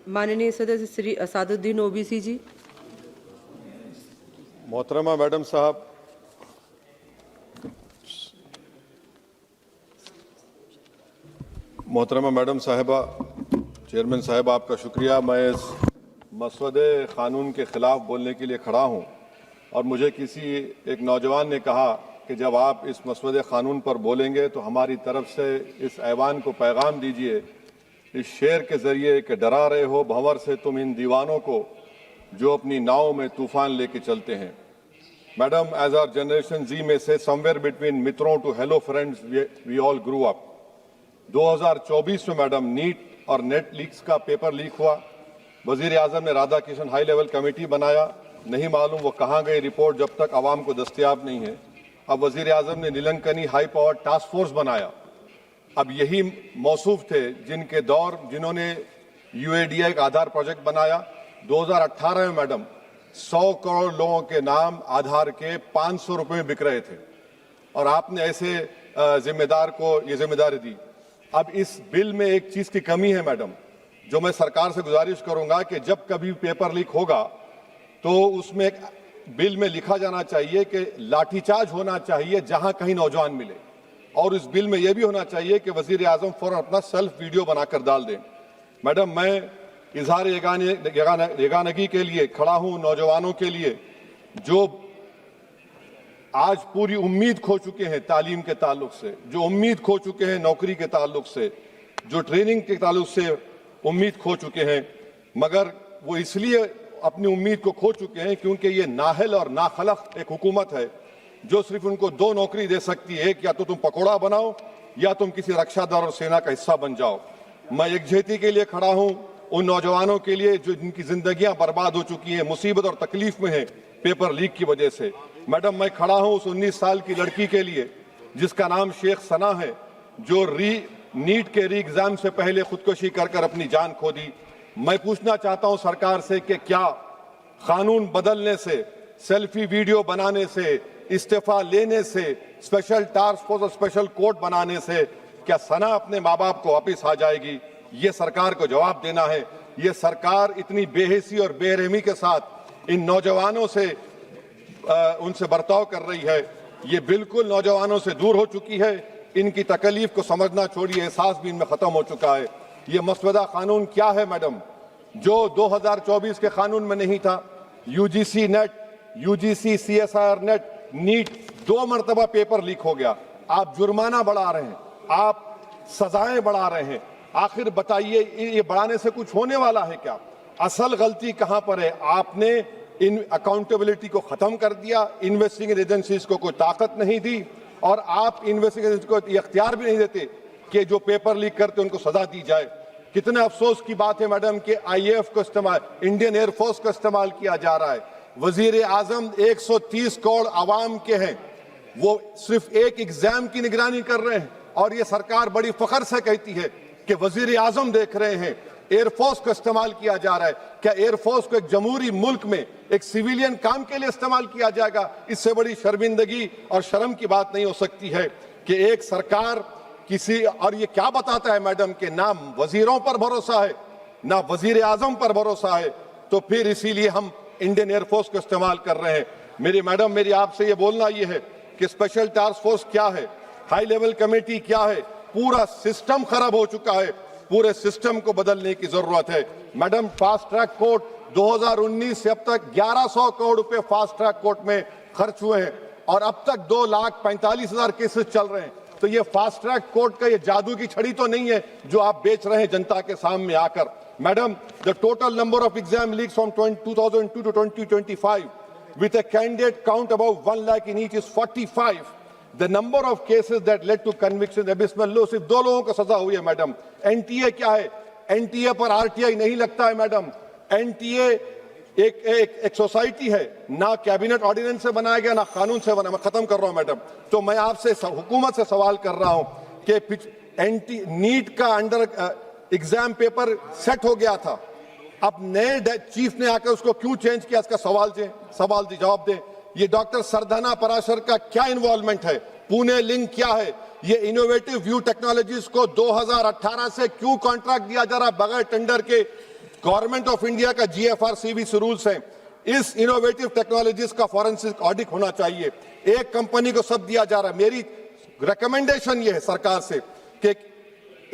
माननीय सदस्य श्री असादुद्दीन ओबीसी जी। मोहतरमा मैडम साहब, मोहतरमा मैडम साहिबा, चेयरमैन साहब आपका शुक्रिया। मैं इस मसवदे क़ानून के ख़िलाफ़ बोलने के लिए खड़ा हूँ और मुझे किसी एक नौजवान ने कहा कि जब आप इस मसवदे क़ानून पर बोलेंगे तो हमारी तरफ से इस ऐवान को पैगाम दीजिए इस शेर के ज़रिए कि डरा रहे हो भंवर से तुम इन दीवानों को जो अपनी नाव में तूफ़ान लेके चलते हैं। Madam, as our generation Z में से समवेयर बिटवीन मित्रों to hello friends we all grew up. 2024 में मैडम नीट और नेट लीक्स का पेपर लीक हुआ। वजीर आजम ने Radha Kishan high level committee बनाया, नहीं मालूम वो कहाँ गई रिपोर्ट जब तक आवाम को दस्तयाब नहीं है। अब वजीर आजम ने नीलंकनी हाई पावर टास्क फोर्स बनाया। अब यही मौसूफ थे जिनके दौर जिन्होंने यूएडीआई का आधार प्रोजेक्ट बनाया। 2018 में मैडम 100 करोड़ लोगों के नाम आधार के 500 रुपए में बिक रहे थे और आपने ऐसे जिम्मेदार को ये जिम्मेदारी दी। अब इस बिल में एक चीज की कमी है मैडम, जो मैं सरकार से गुजारिश करूंगा कि जब कभी पेपर लीक होगा तो उसमें एक बिल में लिखा जाना चाहिए कि लाठीचार्ज होना चाहिए जहां कहीं नौजवान मिले, और इस बिल में यह भी होना चाहिए कि वजीर आजम फौरन अपना सेल्फ वीडियो बनाकर डाल दें। मैडम, मैं इजहार यगानगी के लिए खड़ा हूं नौजवानों के लिए जो आज पूरी उम्मीद खो चुके हैं तालीम के ताल्लुक से, जो उम्मीद खो चुके हैं नौकरी के ताल्लुक से, जो ट्रेनिंग के ताल्लुक से उम्मीद खो चुके हैं, मगर वो इसलिए अपनी उम्मीद को खो चुके हैं क्योंकि ये नाहल और नाखलक एक हुकूमत है जो सिर्फ उनको दो नौकरी दे सकती है, या तो तुम पकौड़ा बनाओ या तुम किसी रक्षा दल और सेना का हिस्सा बन जाओ। मैं यकजहती के लिए खड़ा हूं उन नौजवानों के लिए जो जिनकी जिंदगियां बर्बाद हो चुकी हैं, मुसीबत और तकलीफ में हैं पेपर लीक की वजह से। मैडम, मैं खड़ा हूं उस 19 साल की लड़की के लिए जिसका नाम शेख सना है, जो नीट के री एग्जाम से पहले खुदकुशी कर अपनी जान खो दी। मैं पूछना चाहता हूं सरकार से कि क्या कानून बदलने से, सेल्फी वीडियो बनाने से, इस्तीफा लेने से, स्पेशल टास्क फोर्स और स्पेशल कोर्ट बनाने से क्या सना अपने माँ बाप को वापिस आ जाएगी? ये सरकार को जवाब देना है। ये सरकार इतनी बेहिसी और बेरहमी के साथ इन नौजवानों से उनसे बर्ताव कर रही है, ये बिल्कुल नौजवानों से दूर हो चुकी है। इनकी तकलीफ को समझना छोड़िए, एहसास भी इनमें खत्म हो चुका है। ये मसवदा कानून क्या है मैडम, जो 2024 के कानून में नहीं था? UGC NET, UGC CSIR NET, NEET 2 मरतबा पेपर लीक हो गया। आप जुर्माना बढ़ा रहे हैं, आप सजाएं बढ़ा रहे हैं। आखिर बताइए, ये बढ़ाने से कुछ होने वाला है क्या? असल गलती कहां पर है? आपने इन अकाउंटेबिलिटी को खत्म कर दिया, इन्वेस्टिगेटिंग एजेंसीज को कोई ताकत नहीं दी, और आप इन्वेस्टिगेशन को इख्तियार भी नहीं देते कि जो पेपर लीक करते उनको सजा दी जाए। कितने अफसोस की बात है मैडम कि आईएएफ को इस्तेमाल, इंडियन एयरफोर्स का इस्तेमाल किया जा रहा है। वजीर आजम 130 करोड़ आवाम के हैं, वो सिर्फ एक एग्जाम की निगरानी कर रहे हैं, और ये सरकार बड़ी फख्र से कहती है कि वजीर आजम देख रहे हैं। एयरफोर्स का इस्तेमाल किया जा रहा है। क्या एयरफोर्स को एक जमहूरी मुल्क में एक सिविलियन काम के लिए इस्तेमाल किया जाएगा? इससे बड़ी शर्मिंदगी और शर्म की बात नहीं हो सकती है कि एक सरकार किसी, और ये क्या बताता है मैडम कि ना वजीरों पर भरोसा है ना वजीर आजम पर भरोसा है, तो फिर इसीलिए हम इंडियन एयरफोर्स को इस्तेमाल कर रहे हैं। मेरी मैडम, मेरी आपसे ये बोलना ये है कि स्पेशल टास्क फोर्स क्या है, हाई लेवल कमेटी क्या है? पूरा सिस्टम खराब हो चुका है, पूरे सिस्टम को बदलने की जरूरत है। मैडम, फास्ट ट्रैक कोर्ट 2019 से अब तक 1100 करोड़ रुपए फास्ट ट्रैक कोर्ट में खर्च हुए हैं और अब तक 2,45,000 केसेस चल रहे हैं। तो ये फास्ट ट्रैक कोर्ट का ये जादू की छड़ी तो नहीं है जो आप बेच रहे हैं जनता के सामने आकर। Madam, the total number of exam leaks from 2002 to 2025 with a candidate count above 1 lakh in each is 45. The number of cases that led to conviction abysmal low। सिर्फ 2 लोगों को सजा हुई है मैडम। एनटीए क्या है? एनटीए पर RTI नहीं लगता है मैडम। एनटीए एक सोसाइटी है, ना कैबिनेट ऑर्डिनेंस से बनाया गया ना कानून से बना। मैं खत्म कर रहा हूं मैडम। तो मैं आपसे हुकूमत से सवाल कर रहा हूं कि नीट का अंडर एग्जाम पेपर सेट हो गया था, अब नए चीफ ने आकर उसको क्यों चेंज किया? इसका सवाल जवाब दें। ये डॉक्टर सरदाना पराशर का क्या इन्वॉल्वमेंट है? पुणे लिंक क्या है? ये इनोवेटिव व्यू टेक्नोलॉजीज को 2018 से क्यों कॉन्ट्रैक्ट दिया जा रहा बगैर टेंडर के? गवर्नमेंट ऑफ इंडिया का GFR-CBC रूल्स हैं, इस इनोवेटिव टेक्नोलॉजीज का फॉरेंसिक ऑडिट होना चाहिए। एक कंपनी को सब दिया जा रहा है। मेरी रिकमेंडेशन ये है सरकार से कि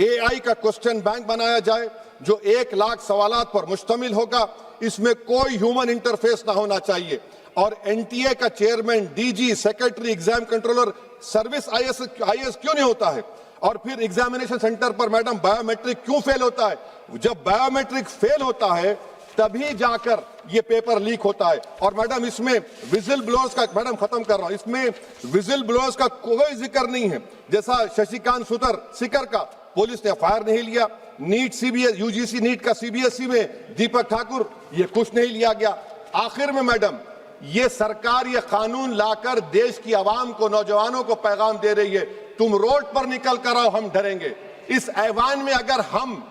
AI का क्वेश्चन बैंक बनाया जाए जो 1 लाख सवालात पर मुश्तमिल होगा, इसमें कोई ह्यूमन इंटरफेस ना होना चाहिए। और NTA का chairman, DG, secretary, exam controller, service IAS क्यों नहीं होता है? और फिर एग्जामिनेशन सेंटर पर मैडम बायोमेट्रिक क्यों फेल होता है? जब बायोमेट्रिक फेल होता है तभी जाकर ये पेपर लीक होता है। और मैडम इसमें विजिल ब्लोअर्स का, मैडम खत्म कर रहा हूं, इसमें विजिल ब्लोअर्स का कोई जिक्र नहीं है। जैसा शशिकांत सिकर का पुलिस ने FIR नहीं लिया, नीट UGC नीट का CBSE में दीपक ठाकुर, ये कुछ नहीं लिया गया। आखिर में मैडम ये सरकार ये कानून लाकर देश की आवाम को, नौजवानों को पैगाम दे रही है, तुम रोड पर निकल कर आओ, हम डरेंगे। इस ऐवान में अगर हम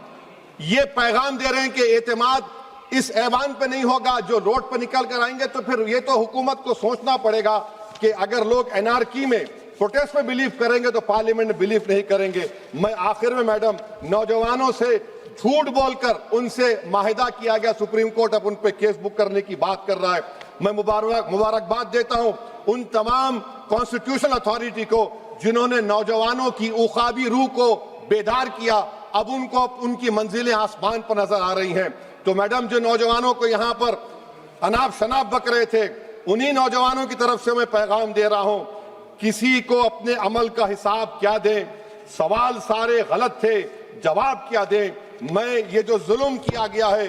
ये पैगाम दे रहे हैं कि एतमाद इस ऐवान पे नहीं होगा, जो रोड पर निकल कर आएंगे, तो फिर ये तो हुकूमत को सोचना पड़ेगा कि अगर लोग एनआरकी में, प्रोटेस्ट में बिलीव करेंगे तो पार्लियामेंट में बिलीव नहीं करेंगे। मैं आखिर में मैडम नौजवानों से झूठ बोलकर उनसे माहिदा किया गया, सुप्रीम कोर्ट अब उन पे केस बुक करने की बात कर रहा है। मैं मुबारकबाद देता हूं उन तमाम कॉन्स्टिट्यूशनल अथॉरिटी को जिन्होंने नौजवानों की उखाबी रूह को बेदार किया। अब उनको उनकी मंजिलें आसमान पर नजर आ रही हैं। तो मैडम जो नौजवानों को यहां पर अनाप शनाप बक रहे थे, उन्हीं नौजवानों की तरफ से मैं पैगाम दे रहा हूं, किसी को अपने अमल का हिसाब क्या दें, सवाल सारे गलत थे, जवाब क्या दें। मैं ये जो जुल्म किया गया है,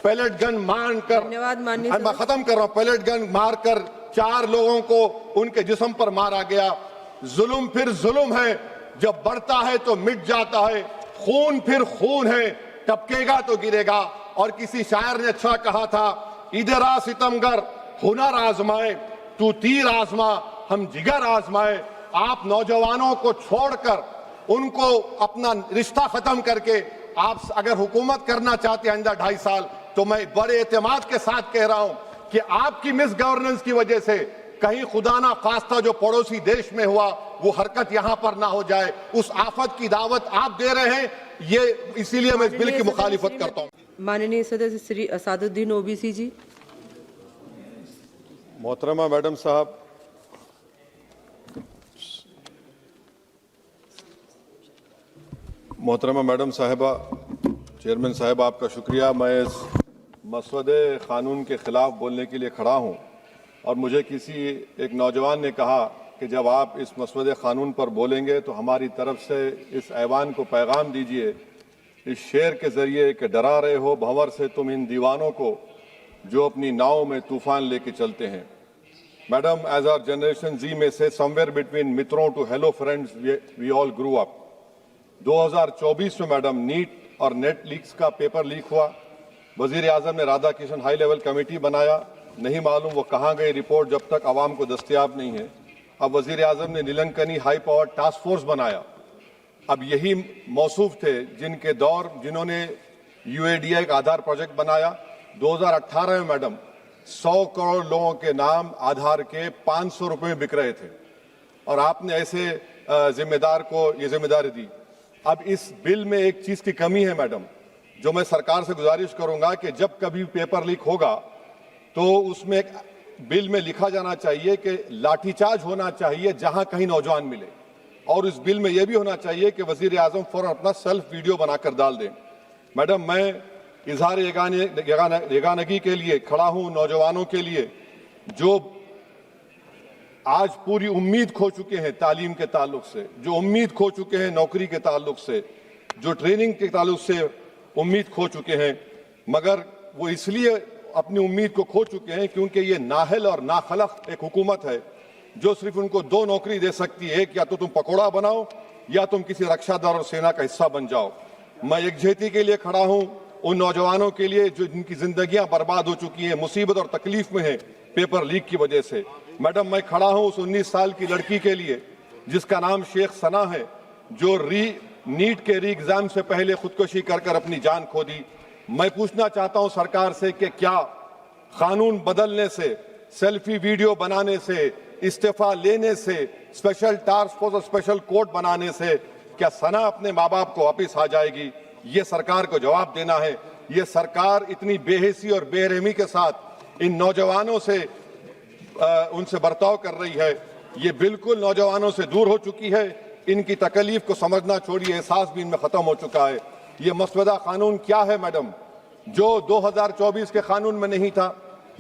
पैलेट गन मारकर, धन्यवाद माननीय मैं खत्म कर रहा हूं, पैलेट गन मारकर 4 लोगों को उनके जिस्म पर मारा गया। जुल्म फिर जुल्म है, जब बढ़ता है तो मिट जाता है। खून फिर खून है, टपकेगा तो गिरेगा। और किसी शायर ने अच्छा कहा था, इधर आ सितमगर हुनर आजमाए, तू तीर आजमा हम जिगर आजमाए। आप नौजवानों को छोड़कर उनको अपना रिश्ता खत्म करके आप अगर हुकूमत करना चाहते हैं आइंदा 2.5 साल, तो मैं बड़े एतमाद के साथ कह रहा हूं कि आपकी मिस गवर्नेंस की वजह से कहीं खुदा ना खास्ता जो पड़ोसी देश में हुआ वो हरकत यहां पर ना हो जाए। उस आफत की दावत आप दे रहे हैं, ये इसीलिए मैं इस बिल की मुखालिफत करता हूं। माननीय सदस्य श्री असादुद्दीन ओवैसी जी। मोहतरमा मैडम साहब, मोहतरमा मैडम साहिबा, चेयरमैन साहब आपका शुक्रिया। मैं इस मसवदे कानून के खिलाफ बोलने के लिए खड़ा हूं और मुझे किसी एक नौजवान ने कहा कि जब आप इस मसवदे कानून पर बोलेंगे तो हमारी तरफ से इस ऐवान को पैगाम दीजिए इस शेर के जरिए कि डरा रहे हो भंवर से तुम इन दीवानों को जो अपनी नाव में तूफान लेके चलते हैं। Madam, as our generation Z में से समवेयर बिटवीन मित्रों to hello friends we all grew up. 2024 में मैडम नीट और नेट लीक्स का पेपर लीक हुआ। वजीर आजम ने Radha Kishan high level committee बनाया, नहीं मालूम वो कहाँ गई रिपोर्ट जब तक आवाम को दस्तयाब नहीं है। अब वजीर आजम ने नीलंकनी हाई पावर टास्क फोर्स बनाया। अब यही मौसूफ थे जिन्होंने UADI का आधार प्रोजेक्ट बनाया। 2018 में मैडम 100 करोड़ लोगों के नाम आधार के 500 रुपए में बिक रहे थे और आपने ऐसे जिम्मेदार को ये जिम्मेदारी दी। अब इस बिल में एक चीज की कमी है मैडम, जो मैं सरकार से गुजारिश करूंगा कि जब कभी पेपर लीक होगा तो उसमें एक बिल में लिखा जाना चाहिए कि लाठीचार्ज होना चाहिए जहां कहीं नौजवान मिले, और इस बिल में यह भी होना चाहिए कि वजीर आजम फौरन अपना सेल्फ वीडियो बनाकर डाल दें। मैडम, मैं इजहार यगानगी के लिए खड़ा हूं नौजवानों के लिए जो आज पूरी उम्मीद खो चुके हैं तालीम के ताल्लुक से, जो उम्मीद खो चुके हैं नौकरी के ताल्लुक से, जो ट्रेनिंग के ताल्लुक से उम्मीद खो चुके हैं, मगर वो इसलिए अपनी उम्मीद को खो चुके हैं क्योंकि ये नाहल और नाखलक एक हुकूमत है जो सिर्फ उनको 2 नौकरी दे सकती है, एक या तो तुम पकौड़ा बनाओ या तुम किसी रक्षा दल और सेना का हिस्सा बन जाओ। मैं एकजुहती के लिए खड़ा हूं उन नौजवानों के लिए जो जिनकी जिंदगियां बर्बाद हो चुकी हैं, मुसीबत और तकलीफ में है पेपर लीक की वजह से। मैडम, मैं खड़ा हूं उस 19 साल की लड़की के लिए जिसका नाम शेख सना है, जो नीट के री एग्जाम से पहले खुदकुशी कर अपनी जान खो दी। मैं पूछना चाहता हूं सरकार से कि क्या कानून बदलने से, सेल्फी वीडियो बनाने से, इस्तीफा लेने से, स्पेशल टास्क फोर्स और स्पेशल कोर्ट बनाने से क्या सना अपने माँ बाप को वापिस आ जाएगी? ये सरकार को जवाब देना है। ये सरकार इतनी बेहिसी और बेरहमी के साथ इन नौजवानों से उनसे बर्ताव कर रही है, ये बिल्कुल नौजवानों से दूर हो चुकी है। इनकी तकलीफ को समझना छोड़िए, एहसास भी इनमें खत्म हो चुका है। ये मसवदा कानून क्या है मैडम, जो 2024 के कानून में नहीं था?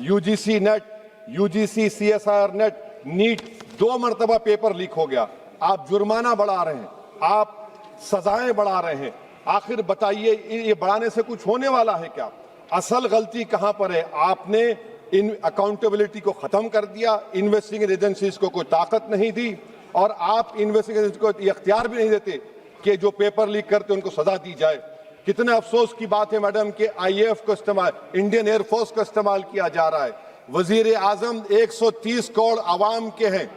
UGC NET, UGC CSIR NET, NEET 2 मरतबा पेपर लीक हो गया। आप जुर्माना बढ़ा रहे हैं, आप सजाएं बढ़ा रहे हैं। आखिर बताइए, ये बढ़ाने से कुछ होने वाला है क्या? असल गलती कहां पर है? आपने इन अकाउंटेबिलिटी को खत्म कर दिया, इन्वेस्टिगेटिंग एजेंसीज को कोई ताकत नहीं दी, और आप इन्वेस्टिगेशन को इख्तियार भी नहीं देते कि जो पेपर लीक करते उनको सजा दी जाए। कितने अफसोस की बात है मैडम कि आईएएफ को इस्तेमाल, इंडियन एयरफोर्स का इस्तेमाल किया जा रहा है। वजीर आजम 130 करोड़ आवाम के हैं,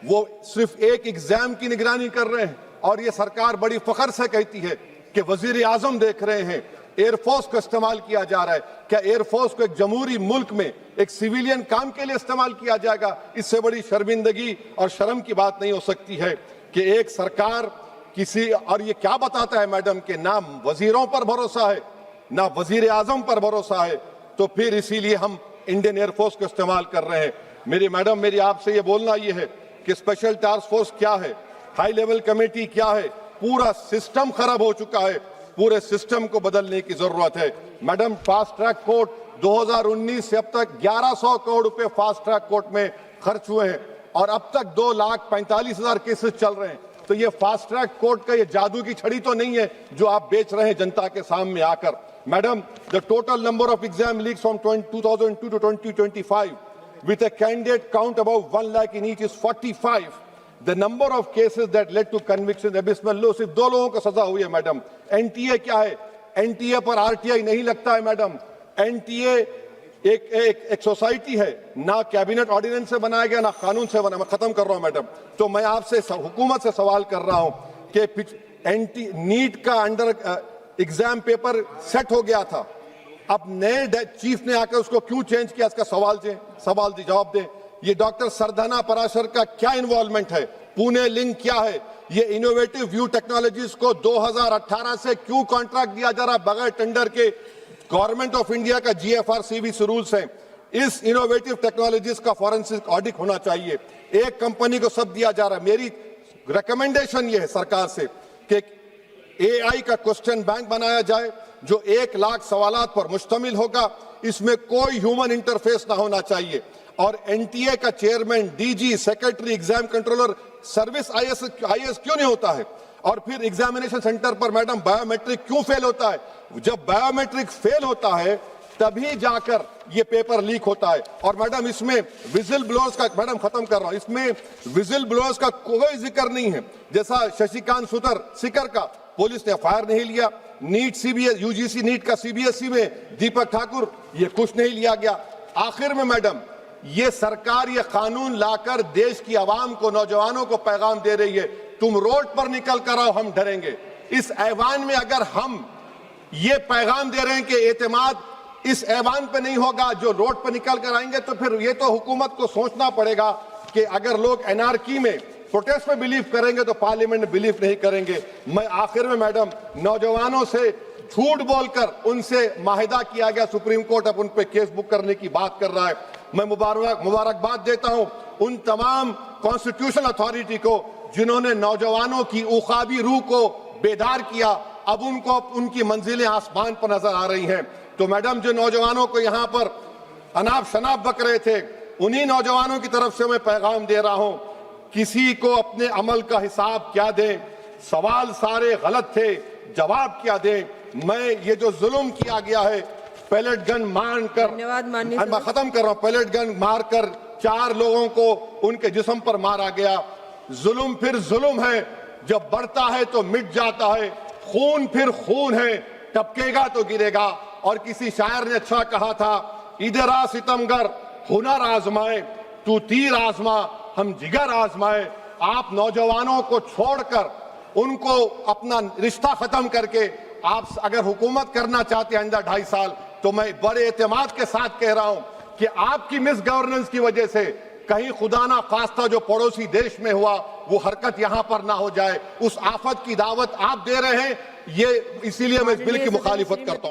वो सिर्फ एक एग्जाम की निगरानी कर रहे हैं, और ये सरकार बड़ी फख्र से कहती है कि वजीर आजम देख रहे हैं। एयरफोर्स को इस्तेमाल किया जा रहा है। क्या एयरफोर्स को एक जमहूरी मुल्क में एक सिविलियन काम के लिए इस्तेमाल किया जाएगा? इससे बड़ी शर्मिंदगी और शर्म की बात नहीं हो सकती है कि एक सरकार किसी, और ये क्या बताता है मैडम कि ना वजीरों पर भरोसा है, ना वजीर आजम पर भरोसा है, तो फिर इसीलिए हम इंडियन एयरफोर्स को इस्तेमाल कर रहे हैं। मेरी मैडम, मेरी आपसे ये बोलना ये है कि स्पेशल टास्क फोर्स क्या है, हाई लेवल कमेटी क्या है? पूरा सिस्टम खराब हो चुका है, पूरे सिस्टम को बदलने की जरूरत है। मैडम, फास्ट ट्रैक कोर्ट 2019 से अब तक 1100 करोड़ रुपए फास्ट ट्रैक कोर्ट में खर्च हुए हैं, और अब तक 2,45,000 केसेस चल रहे हैं। तो ये फास्ट ट्रैक कोर्ट का ये जादू की छड़ी तो नहीं है जो आप बेच रहे हैं जनता के सामने आकर। Madam, the total number of exam leaks from 2002 to 2025 with a candidate count above 1 lakh in each is 45. The number of cases that led to conviction abysmal low। सिर्फ 2 लोगों को सजा हुई है मैडम। एनटीए क्या है? एनटीए पर RTI नहीं लगता है मैडम। एनटीए एक सोसाइटी है, ना कैबिनेट ऑर्डिनेंस से बनाया गया, ना कानून से बना। मैं खत्म कर रहा हूं मैडम। तो मैं आपसे हुकूमत से सवाल कर रहा हूं कि नीट का अंडर एग्जाम पेपर सेट हो गया था, अब नए चीफ ने आकर उसको क्यों चेंज किया? इसका सवाल जवाब दें। ये डॉक्टर सरदाना पराशर का क्या इन्वॉल्वमेंट है? पुणे लिंक क्या है? ये इनोवेटिव व्यू टेक्नोलॉजीज को 2018 से क्यों कॉन्ट्रैक्ट दिया जा रहा है बगैर टेंडर के? गवर्नमेंट ऑफ इंडिया का GFRCB रूल्स है। इस इनोवेटिव टेक्नोलॉजीज का फॉरेंसिक ऑडिट होना चाहिए। एक कंपनी को सब दिया जा रहा है। मेरी रिकमेंडेशन ये है सरकार से कि AI का क्वेश्चन बैंक बनाया जाए जो 1 लाख सवालात पर मुश्तमिल होगा। इसमें कोई ह्यूमन इंटरफेस ना होना चाहिए। और एनटीए का chairman, DG, secretary, exam controller, service IAS क्यों नहीं होता है? और फिर एग्जामिनेशन सेंटर पर मैडम बायोमेट्रिक क्यों फेल होता है? जब बायोमेट्रिक फेल होता है तभी जाकर ये पेपर लीक होता है। और मैडम, इसमें विजिल ब्लोअर्स का, मैडम खत्म कर रहा हूं, इसमें विजिल ब्लोअर्स का कोई जिक्र नहीं है। जैसा शशिकांत सिकर का पुलिस ने FIR नहीं लिया, नीट CBS UGC नीट का CBSE में दीपक ठाकुर, ये कुछ नहीं लिया गया। आखिर में मैडम, ये सरकार ये कानून लाकर देश की आवाम को, नौजवानों को पैगाम दे रही है, तुम रोड पर निकल कर आओ, हम डरेंगे। इस ऐवान में अगर हम ये पैगाम दे रहे हैं कि एतमाद इस ऐवान पे नहीं होगा, जो रोड पर निकल कर आएंगे, तो फिर ये तो हुकूमत को सोचना पड़ेगा कि अगर लोग एनआरकी में, प्रोटेस्ट में बिलीव करेंगे तो पार्लियामेंट में बिलीव नहीं करेंगे। मैं आखिर में मैडम, नौजवानों से झूठ बोलकर उनसे माहिदा किया गया, सुप्रीम कोर्ट अब उन पे केस बुक करने की बात कर रहा है। मैं मुबारकबाद देता हूं उन तमाम कॉन्स्टिट्यूशनल अथॉरिटी को जिन्होंने नौजवानों की उखाबी रूह को बेदार किया। अब उनको उनकी मंजिलें आसमान पर नजर आ रही हैं। तो मैडम, जो नौजवानों को यहाँ पर अनाप शनाप बक रहे थे, उन्हीं नौजवानों की तरफ से मैं पैगाम दे रहा हूं, किसी को अपने अमल का हिसाब क्या दें? सवाल सारे गलत थे, जवाब क्या दें? मैं ये जो जुल्म किया गया है, पैलेट गन मारकर, मैं खत्म कर रहा हूं, पैलेट गन मारकर 4 लोगों को उनके जिस्म पर मारा गया। जुल्म फिर जुल्म है, जब बढ़ता है तो मिट जाता है। खून फिर खून है, टपकेगा तो गिरेगा। और किसी शायर ने अच्छा कहा था, इधर आ सितमगर हुनर आजमाए, तू तीर आजमा हम जिगर आजमाए। आप नौजवानों को छोड़कर, उनको अपना रिश्ता खत्म करके आप अगर हुकूमत करना चाहते हैं आइंदा 2.5 साल, तो मैं बड़े एतमाद के साथ कह रहा हूं कि आपकी मिस गवर्नेंस की वजह से कहीं खुदा ना खास्ता जो पड़ोसी देश में हुआ वो हरकत यहां पर ना हो जाए। उस आफत की दावत आप दे रहे हैं, ये इसीलिए मैं इस बिल की मुखालिफत करता हूं।